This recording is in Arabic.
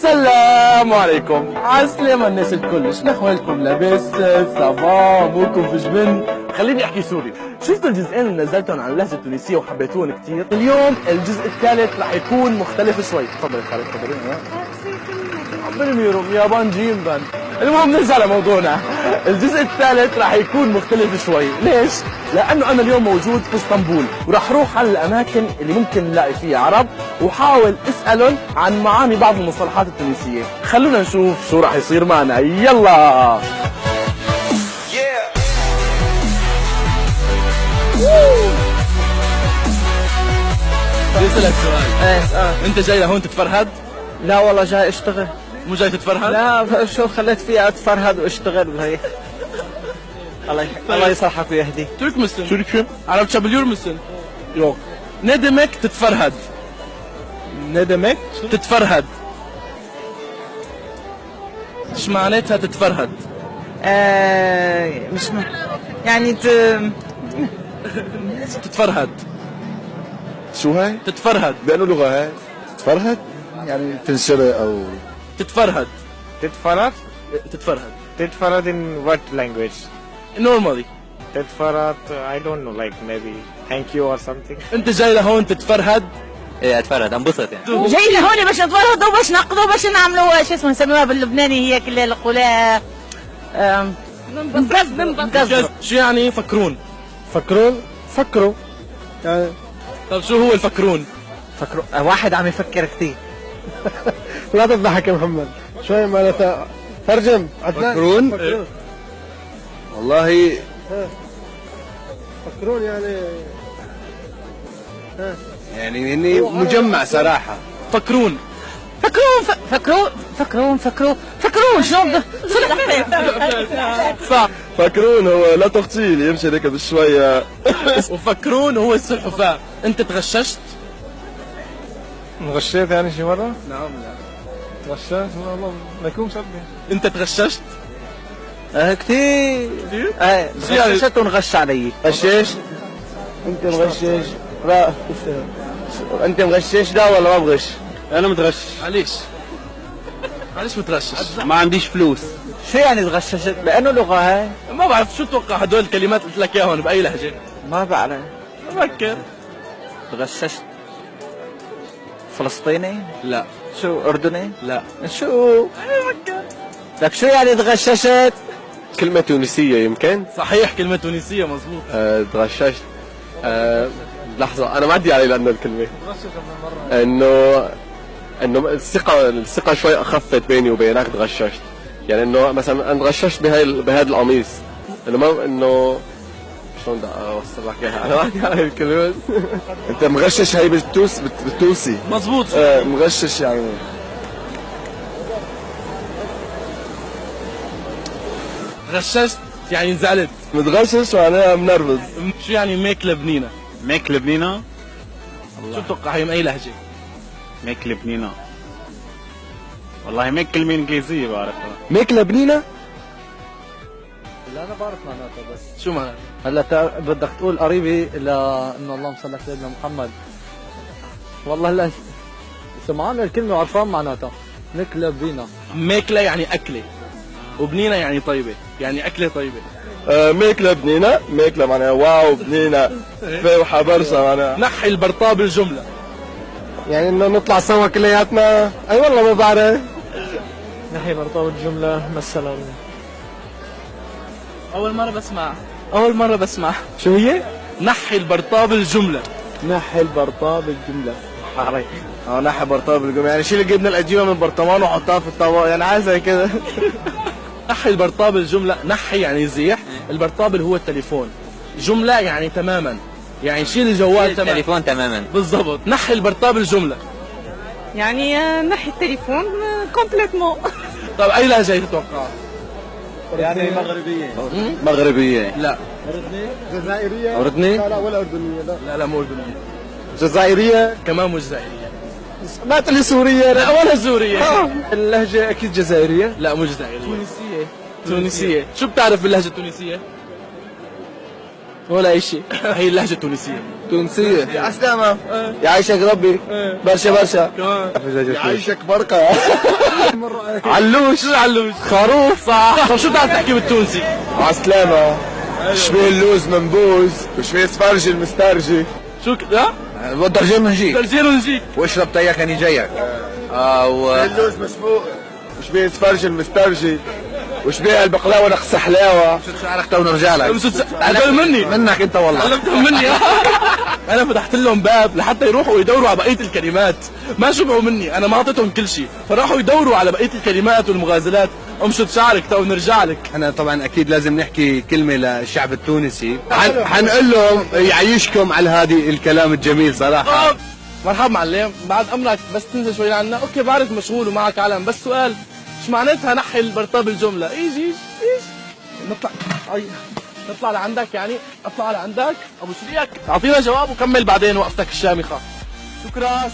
السلام عليكم. عالسلامة الناس الكل، شنو احوالكم؟ لاباس؟ سافا؟ اموركم في جبن؟ خليني احكي سوري. شفتوا الجزئين اللي نزلتهم عن اللهجة التونسية وحبيتوهم كثير؟ اليوم الجزء الثالث رح يكون مختلف شوي. تفضل خالد تفضلي. بالميرو يابان جيمبان. المهم نرجع لموضوعنا. الجزء الثالث راح يكون مختلف شوي، ليش؟ لأنه أنا اليوم موجود في اسطنبول وراح روح على الأماكن اللي ممكن نلاقي فيها عرب وحاول أسألهم عن معاني بعض المصطلحات التونسية. خلونا نشوف شو راح يصير معنا، يلا. بدي أسألك سؤال. أنت جاي لهون تتفرهد؟ لا والله جاي اشتغل. مو جاي تتفرهد؟ لا شو خليت فيها اتفرهد واشتغل وهي. الله يصلحك ويهديك. Türk müsün? Türk'üm. Arapça biliyor musun? Yok. Ne demek تتفرهد؟ Ne demek؟ تتفرهد. ايش معناتها تتفرهد؟ مش يعني تتفرهد. شو هاي؟ تتفرهد. بأنه لغة هاي؟ تتفرهد؟ يعني تنشرق أو تتفرهد. تتفرد؟ تتفرهد. تتفرد in what language? Normally. تتفرد I don't know like maybe thank you or something. انت جاي لهون تتفرهد؟ ايه اتفرد انبسط يعني. جاي لهون باش نتفرهدوا باش نقضوا باش نعملوا شو اسمه نسميوها باللبناني هي كلها القلاء ننقذ. شو يعني فكرون؟ فكرون؟ فكروا يعني. طب شو هو الفكرون؟ فكروا واحد عم يفكر كثير. لا تضحك يا محمد شوي معناتها ترجم عدنان. فكرون؟ فكرون والله فكرون يعني هني مجمع صراحة. فكرون. فكرون شلون صح. فكرون هو لا تغطيل يمشي هيك بشوية. وفكرون هو السلحفاة. انت تغششت؟ غشيت يعني شي مرة؟ نعم. غشيت والله ما يكون مسبح. انت تغششت؟ كثير. غششت ونغش علي. غشاش؟ انت مغشش؟ لا انت مغشش لا ولا ما بغش؟ انا متغش. معليش متغشش. ما عنديش فلوس. شو يعني تغششت؟ لانه لغة هاي. ما بعرف شو توقع هدول الكلمات قلت لك اياهم باي لهجة؟ ما بعرف. فكر. تغششت. فلسطيني؟ لا. شو أردني؟ لا. شو؟ لك شو يعني تغششت؟ كلمة تونسية يمكن؟ صحيح كلمة تونسية مزبوط. تغششت. لحظة أنا ما عندي علي لأنه الكلمة إنه الثقة شوي أخفت بيني وبينك. تغششت يعني إنه مثلا أنا تغششت بهذا القميص إنه ما إنه شلون بدي أوصل لك إياها. أنا ما عندي علي الكلمة. أنت مغشش هي بالتونسي مزبوط. مغشش يعني غششت يعني زعلت. متغشش معناها منرفز. شو يعني ميك لبنينة؟ ميك لبنينة. شو بتوقع هي من اي لهجة؟ ميك لبنينة والله ميك كلمة انجليزية بعرفها. ميك لبنينة؟ لا انا بعرف معناتها بس. شو معناها؟ هلا بدك تقول قريبي لانه اللهم صل على سيدنا محمد. والله هلا سمعان الكلمة وعرفان معناتها. نكلة بينا. ميكلة يعني أكلة وبنينة يعني طيبة، يعني أكلة طيبة. ميكلة بنينة. ميكلة معناها واو بنينة فاوحة برشا معناها. نحي البرطاب بالجملة. يعني انه نطلع سوا كلياتنا. اي والله ما بعرف. نحي مرطوب الجملة مثلا. أول مرة بسمع. شو هي؟ نحي البرطاب بالجملة. نحي البرطاب الجملة. حري نحي برطاب الجملة يعني شيل الجبنة القديمة من البرطمان وحطها في الطبق يعني عايز زي كده. نحي البرطاب الجملة. نحي يعني زيح. البرطاب اللي هو التليفون. جملة يعني تماما، يعني شيل الجوال تماما. التليفون تماما بالضبط. نحي البرطاب الجملة يعني نحي التليفون كومبليتمون. طيب أي لهجة تتوقع؟ يعني مغربية. لا. جزائرية. أردني؟ لا ولا أردنية. لا مو أردنية. جزائرية؟ كمان مش جزائرية. ما تقلي سورية. لا ولا سورية. اللهجة أكيد جزائرية. لا مو جزائرية. تونسية. شو بتعرف باللهجة التونسية؟ ولا شيء. هي اللهجة التونسية. تونسية. يا عسلامة. يعيشك ربي. برشا برشا. يعيشك بركة. علوش. شو علوش؟ خروف. صح. طب شو بتعرف تحكي بالتونسي؟ عسلامة. شبيه اللوز منبوز وشبيه سفرجي المسترجي. شو كده؟ والترجمة نجيك. ترجينا نجيك. واشرب تيك اني جايك. اللوز مسفوق وشبيه سفرجي المسترجي وشبيه البقلاوة نقص حلاوة. شعرك تو نرجع لك. تعلمت مني. منك انت والله. علمتهم مني. انا فتحت لهم باب لحتى يروحوا يدوروا على بقيه الكلمات، ما شبعوا مني، انا ما اعطيتهم كل شيء، فراحوا يدوروا على بقيه الكلمات والمغازلات. امشط شعرك تو نرجع لك. احنا طبعا اكيد لازم نحكي كلمه للشعب التونسي، حنقول لهم يعيشكم على هذه الكلام الجميل صراحه. مرحبا معلم، بعد امرك بس تنزل شوي لعنا. اوكي بعرف مشغول ومعك علم، بس سؤال، ايش معناتها نحي البرطاب بالجمله؟ ايش نطلع نطلع لعندك، يعني اطلع لعندك ابو شريك، اعطينا جواب وكمل بعدين وقفتك الشامخه. شكرا.